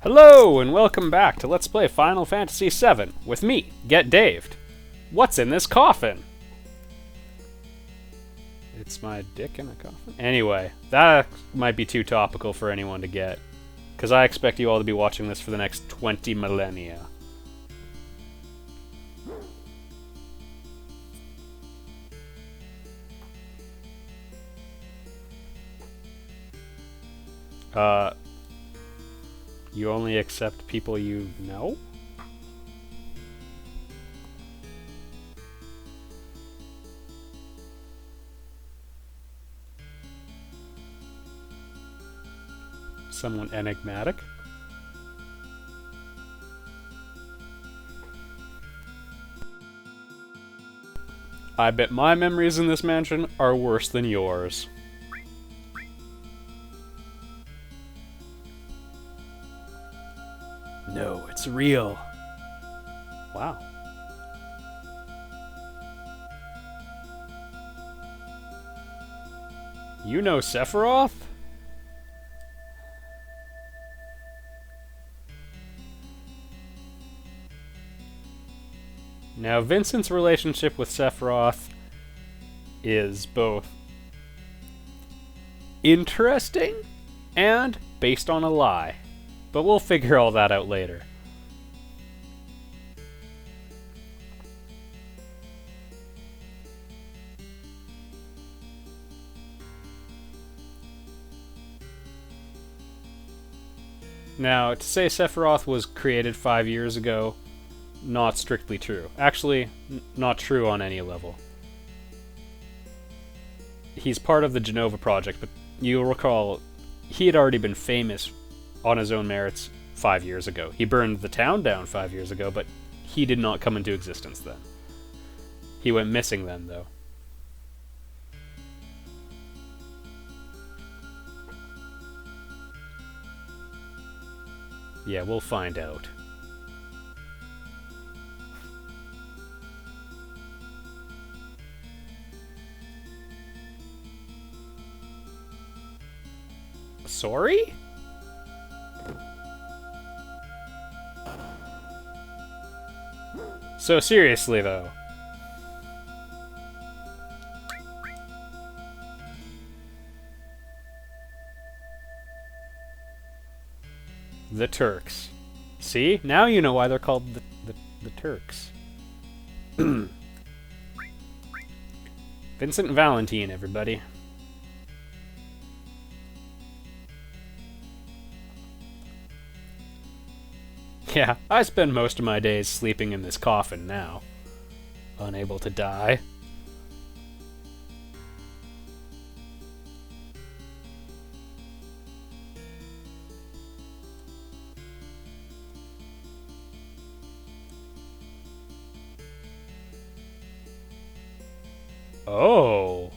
Hello, and welcome back to Let's Play Final Fantasy VII with me, Get Daved. What's in this coffin? It's my dick in a coffin? Anyway, that might be too topical for anyone to get, because I expect you all to be watching this for the next 20 millennia. You only accept people you know? Someone enigmatic? I bet my memories in this mansion are worse than yours. No, it's real. Wow. You know Sephiroth? Now, Vincent's relationship with Sephiroth is both interesting and based on a lie. But we'll figure all that out later. Now, to say Sephiroth was created 5 years ago, not strictly true. Actually, not true on any level. He's part of the Genova project, but you'll recall he had already been famous on his own merits 5 years ago. He burned the town down 5 years ago, but he did not come into existence then. He went missing then, though. Yeah, we'll find out. Sorry? So seriously, though. The Turks. See? Now you know why they're called the Turks. Vincent and Valentine, everybody. Yeah, I spend most of my days sleeping in this coffin now. Unable to die. Oh.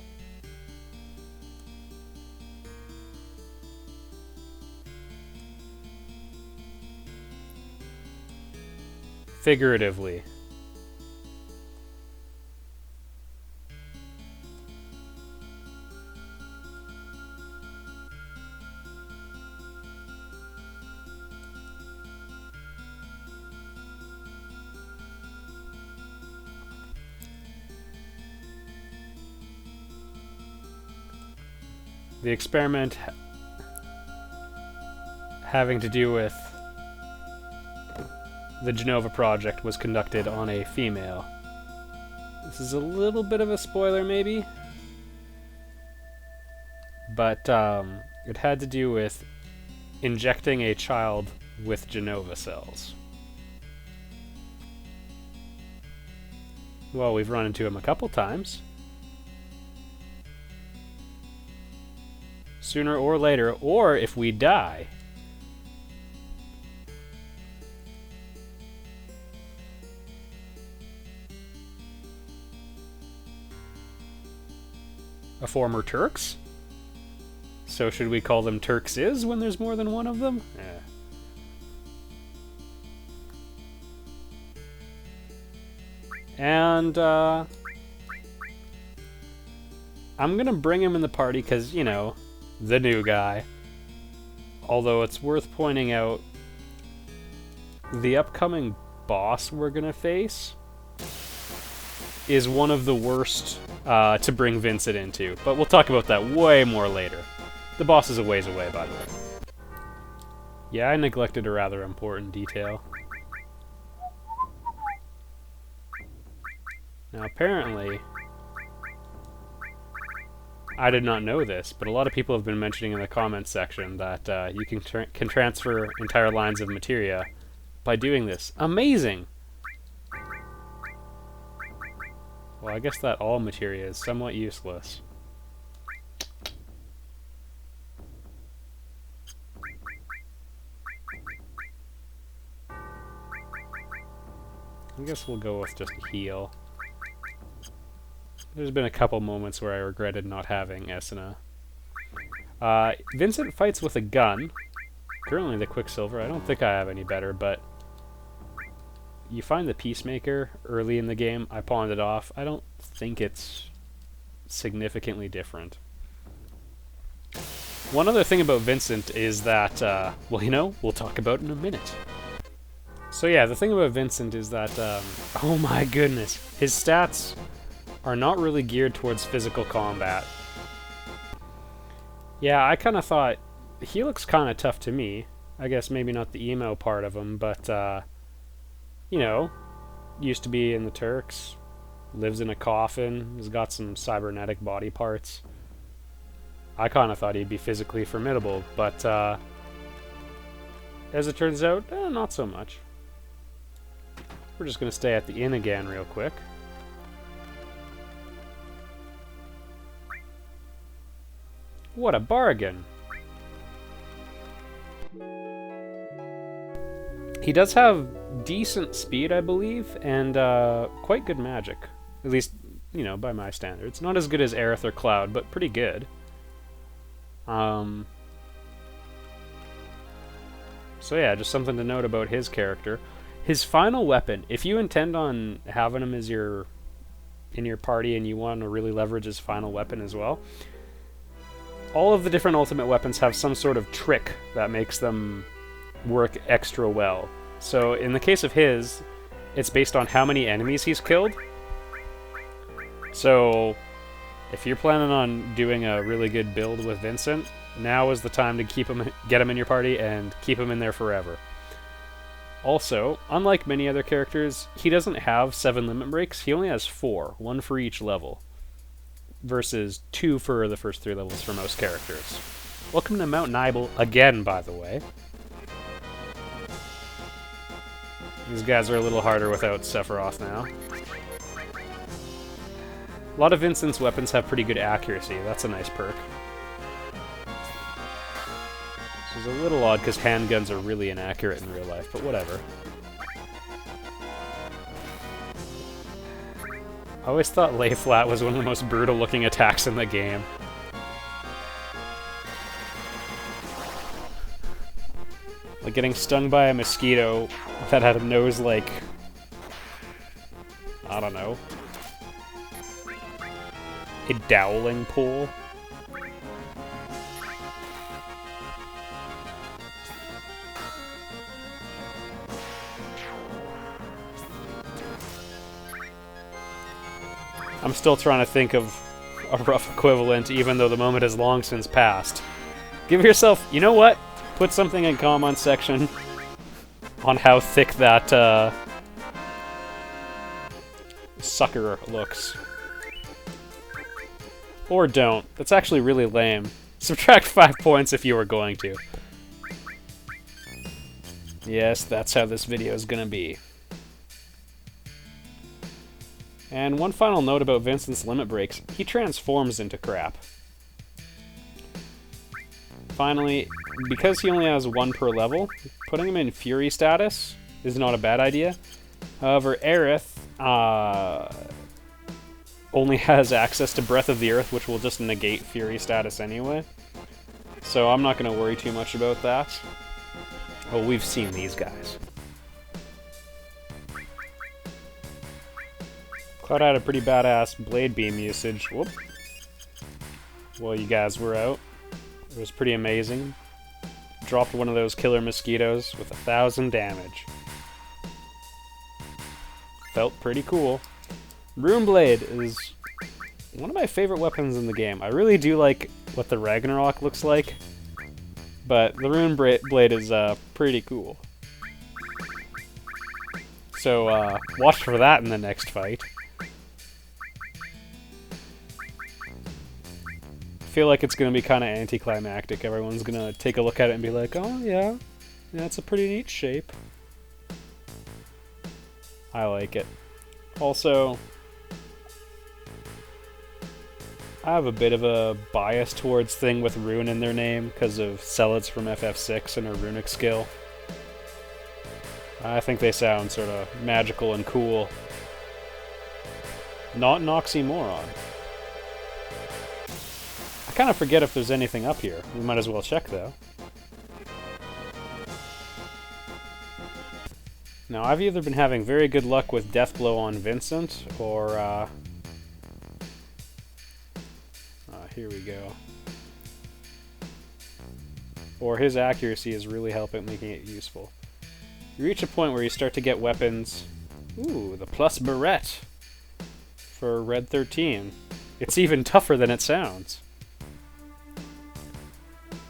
Figuratively. The experiment having to do with the Genova project was conducted on a female. This is a little bit of a spoiler, maybe, but it had to do with injecting a child with Genova cells. Well, we've run into him a couple times. Sooner or later, or if we die. A former Turks? So should we call them Turks-is when there's more than one of them? And, I'm gonna bring him in the party because, you know, the new guy. Although it's worth pointing out, the upcoming boss we're gonna face is one of the worst to bring Vincent into, but we'll talk about that way more later. The boss is a ways away, by the way. Yeah, I neglected a rather important detail. Now, apparently, I did not know this, but a lot of people have been mentioning in the comments section that you can transfer entire lines of materia by doing this. Amazing! Well, I guess that all materia is somewhat useless. I guess we'll go with just a heal. There's been a couple moments where I regretted not having Esuna. Vincent fights with a gun. Currently the Quicksilver. I don't think I have any better, but you find the Peacemaker early in the game. I pawned it off. I don't think it's significantly different. One other thing about Vincent is that, well, you know, we'll talk about in a minute. So yeah, the thing about Vincent is that, oh my goodness, his stats are not really geared towards physical combat. Yeah, I kind of thought, he looks kind of tough to me. I guess maybe not the emo part of him, but, you know, used to be in the Turks, lives in a coffin, has got some cybernetic body parts. I kind of thought he'd be physically formidable, but, as it turns out, not so much. We're just going to stay at the inn again real quick. What a bargain! He does have decent speed, I believe, and quite good magic. At least, you know, by my standards. Not as good as Aerith or Cloud, but pretty good. So yeah, just something to note about his character. His final weapon, if you intend on having him as in your party and you want to really leverage his final weapon as well, all of the different ultimate weapons have some sort of trick that makes them work extra well. So in the case of his, it's based on how many enemies he's killed. So if you're planning on doing a really good build with Vincent, now is the time to get him in your party and keep him in there forever. Also, unlike many other characters, he doesn't have 7 limit breaks. He only has 4, 1 for each level, versus 2 for the first 3 levels for most characters. Welcome to Mount Nibel again, by the way. These guys are a little harder without Sephiroth now. A lot of Vincent's weapons have pretty good accuracy. That's a nice perk. This is a little odd because handguns are really inaccurate in real life, but whatever. I always thought lay flat was one of the most brutal looking attacks in the game. Like getting stung by a mosquito that had a nose like, I don't know, a dowling pool. I'm still trying to think of a rough equivalent, even though the moment has long since passed. Give yourself, you know what? Put something in comment section on how thick that sucker looks. Or don't. That's actually really lame. Subtract 5 points if you were going to. Yes, that's how this video is gonna be. And one final note about Vincent's limit breaks. He transforms into crap. Finally, because he only has 1 per level, putting him in Fury status is not a bad idea. However, Aerith only has access to Breath of the Earth, which will just negate Fury status anyway. So I'm not going to worry too much about that. Oh, we've seen these guys. Cloud had a pretty badass blade beam usage. Whoop. While you guys were out. It was pretty amazing. Dropped one of those killer mosquitoes with 1,000 damage. Felt pretty cool. Rune Blade is one of my favorite weapons in the game. I really do like what the Ragnarok looks like, but the Rune Blade is pretty cool. So watch for that in the next fight. I feel like it's going to be kind of anticlimactic. Everyone's going to take a look at it and be like, oh yeah, it's a pretty neat shape. I like it. Also, I have a bit of a bias towards thing with rune in their name because of Celad's from FF6 and her runic skill. I think they sound sort of magical and cool. Not an oxymoron. I kind of forget if there's anything up here. We might as well check, though. Now, I've either been having very good luck with Deathblow on Vincent, or, here we go. Or his accuracy is really helping making it useful. You reach a point where you start to get weapons. Ooh, the plus barrette for Red 13. It's even tougher than it sounds.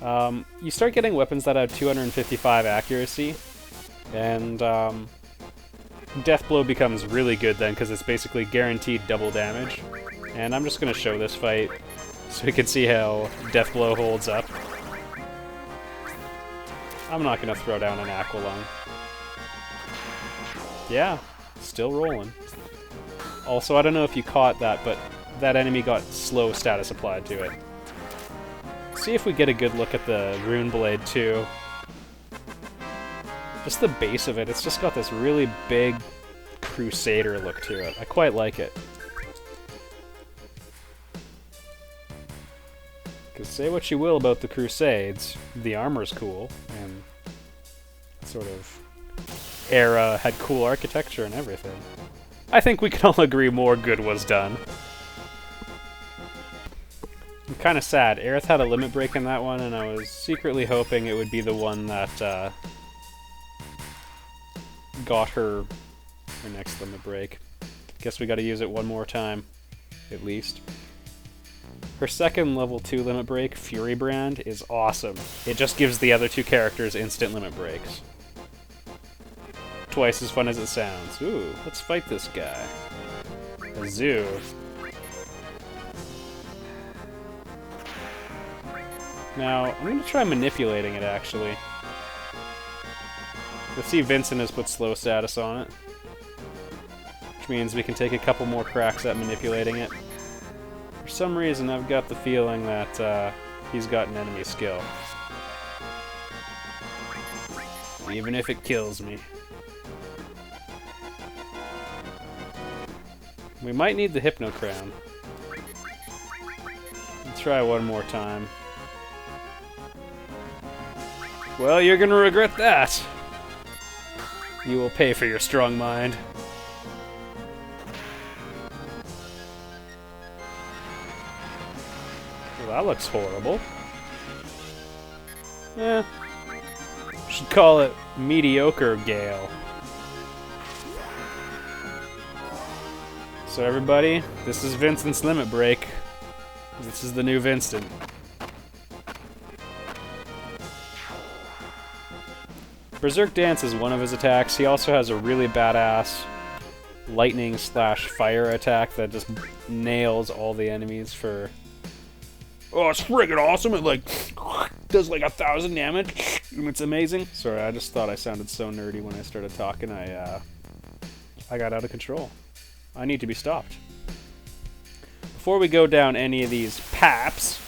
You start getting weapons that have 255 accuracy, and Deathblow becomes really good then because it's basically guaranteed double damage. And I'm just going to show this fight so we can see how Deathblow holds up. I'm not going to throw down an Aqualung. Yeah, still rolling. Also, I don't know if you caught that, but that enemy got slow status applied to it. See if we get a good look at the Rune Blade too. Just the base of it, it's just got this really big Crusader look to it. I quite like it. Because say what you will about the Crusades, the armor's cool, and sort of era had cool architecture and everything. I think we can all agree more good was done. I'm kind of sad. Aerith had a limit break in that one, and I was secretly hoping it would be the one that got her next limit break. Guess we gotta use it one more time, at least. Her second level 2 limit break, Fury Brand, is awesome. It just gives the other two characters instant limit breaks. Twice as fun as it sounds. Ooh, let's fight this guy. A zoo. Now, I'm going to try manipulating it, actually. Let's see, Vincent has put slow status on it. Which means we can take a couple more cracks at manipulating it. For some reason, I've got the feeling that he's got an enemy skill. Even if it kills me. We might need the Hypno Crown. Let's try one more time. Well, you're gonna regret that! You will pay for your strong mind. Well, that looks horrible. Eh. Should call it Mediocre Gale. So everybody, this is Vincent's limit break. This is the new Vincent. Berserk Dance is one of his attacks. He also has a really badass lightning slash fire attack that just nails all the enemies for... Oh, it's friggin' awesome! It like does like 1,000 damage. It's amazing. Sorry, I just thought I sounded so nerdy when I started talking. I got out of control. I need to be stopped. Before we go down any of these paps,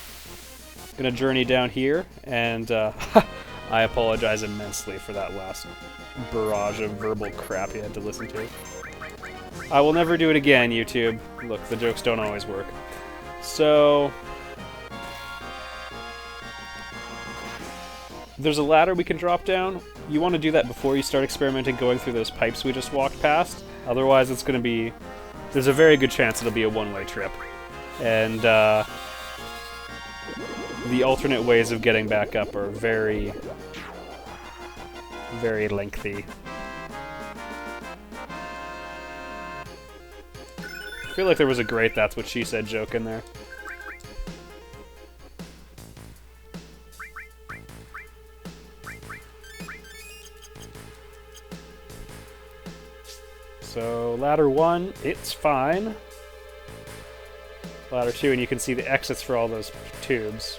I'm gonna journey down here, and I apologize immensely for that last barrage of verbal crap you had to listen to. I will never do it again, YouTube. Look, the jokes don't always work. So... there's a ladder we can drop down. You want to do that before you start experimenting going through those pipes we just walked past. Otherwise, it's going to be... there's a very good chance it'll be a one-way trip. And, the alternate ways of getting back up are very, very lengthy. feel like there was a great "that's what she said" joke in there. So, ladder 1, it's fine. Ladder 2, and you can see the exits for all those tubes.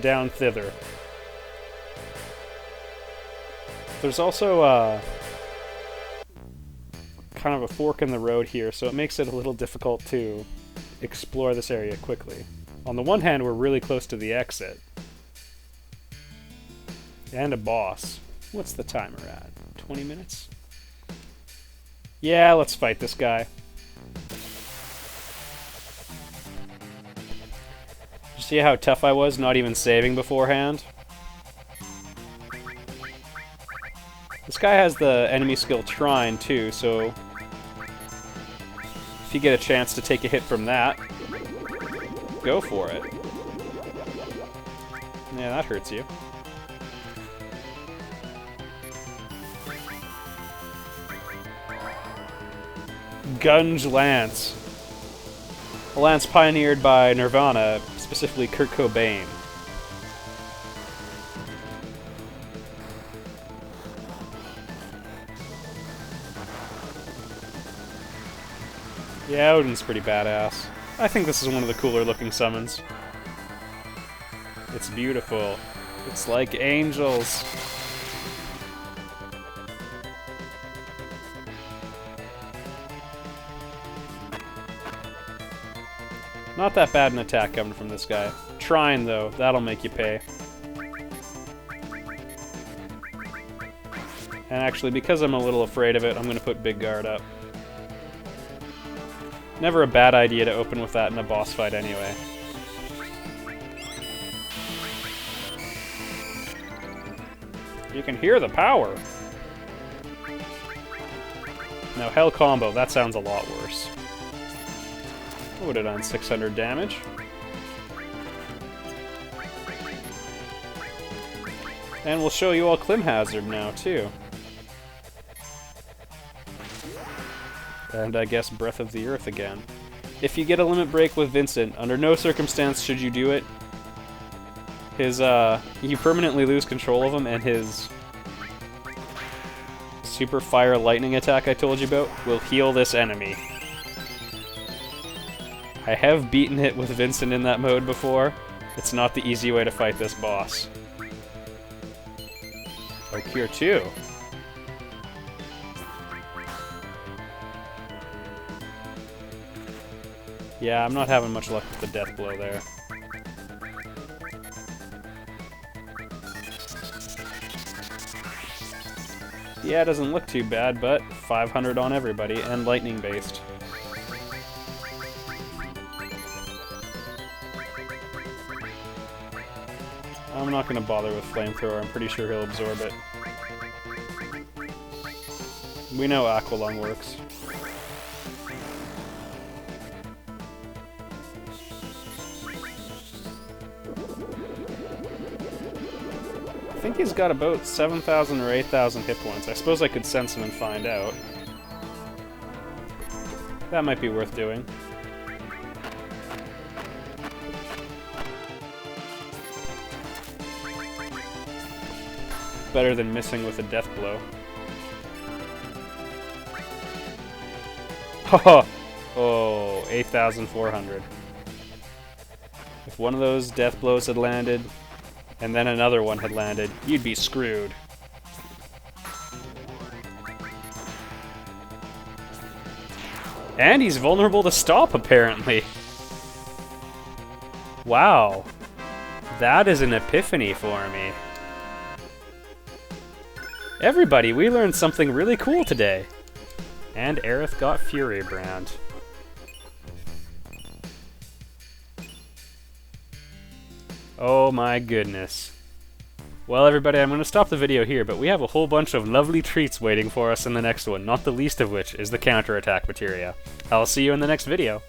Down thither. There's also kind of a fork in the road here, so it makes it a little difficult to explore this area quickly. On the one hand, we're really close to the exit. And a boss. What's the timer at? 20 minutes? Yeah, let's fight this guy. You see how tough I was, not even saving beforehand? This guy has the enemy skill Trine, too, so if you get a chance to take a hit from that, go for it. Yeah, that hurts you. Gunge Lance. A lance pioneered by Nirvana, specifically Kurt Cobain. Yeah, Odin's pretty badass. I think this is one of the cooler looking summons. It's beautiful. It's like angels. Not that bad an attack coming from this guy. Trine, though, that'll make you pay. And actually, because I'm a little afraid of it, I'm going to put Big Guard up. Never a bad idea to open with that in a boss fight anyway. You can hear the power! Now, Hell Combo, that sounds a lot worse. Would have done 600 damage. And we'll show you all Clim Hazard now, too. And I guess Breath of the Earth again. If you get a limit break with Vincent, under no circumstance should you do it. His, you permanently lose control of him, and his Super Fire Lightning attack I told you about will heal this enemy. I have beaten it with Vincent in that mode before. It's not the easy way to fight this boss. Oh, Cure 2. Yeah, I'm not having much luck with the death blow there. Yeah, it doesn't look too bad, but 500 on everybody, and lightning based. I'm not going to bother with Flamethrower, I'm pretty sure he'll absorb it. We know Aqualung works. I think he's got about 7,000 or 8,000 hit points. I suppose I could sense him and find out. That might be worth doing. Better than missing with a death blow. Oh, 8,400. If one of those death blows had landed, and then another one had landed, you'd be screwed. And he's vulnerable to stop, apparently. Wow. That is an epiphany for me. Everybody, we learned something really cool today. And Aerith got Fury Brand. Oh my goodness. Well, everybody, I'm going to stop the video here, but we have a whole bunch of lovely treats waiting for us in the next one, not the least of which is the counterattack materia. I'll see you in the next video.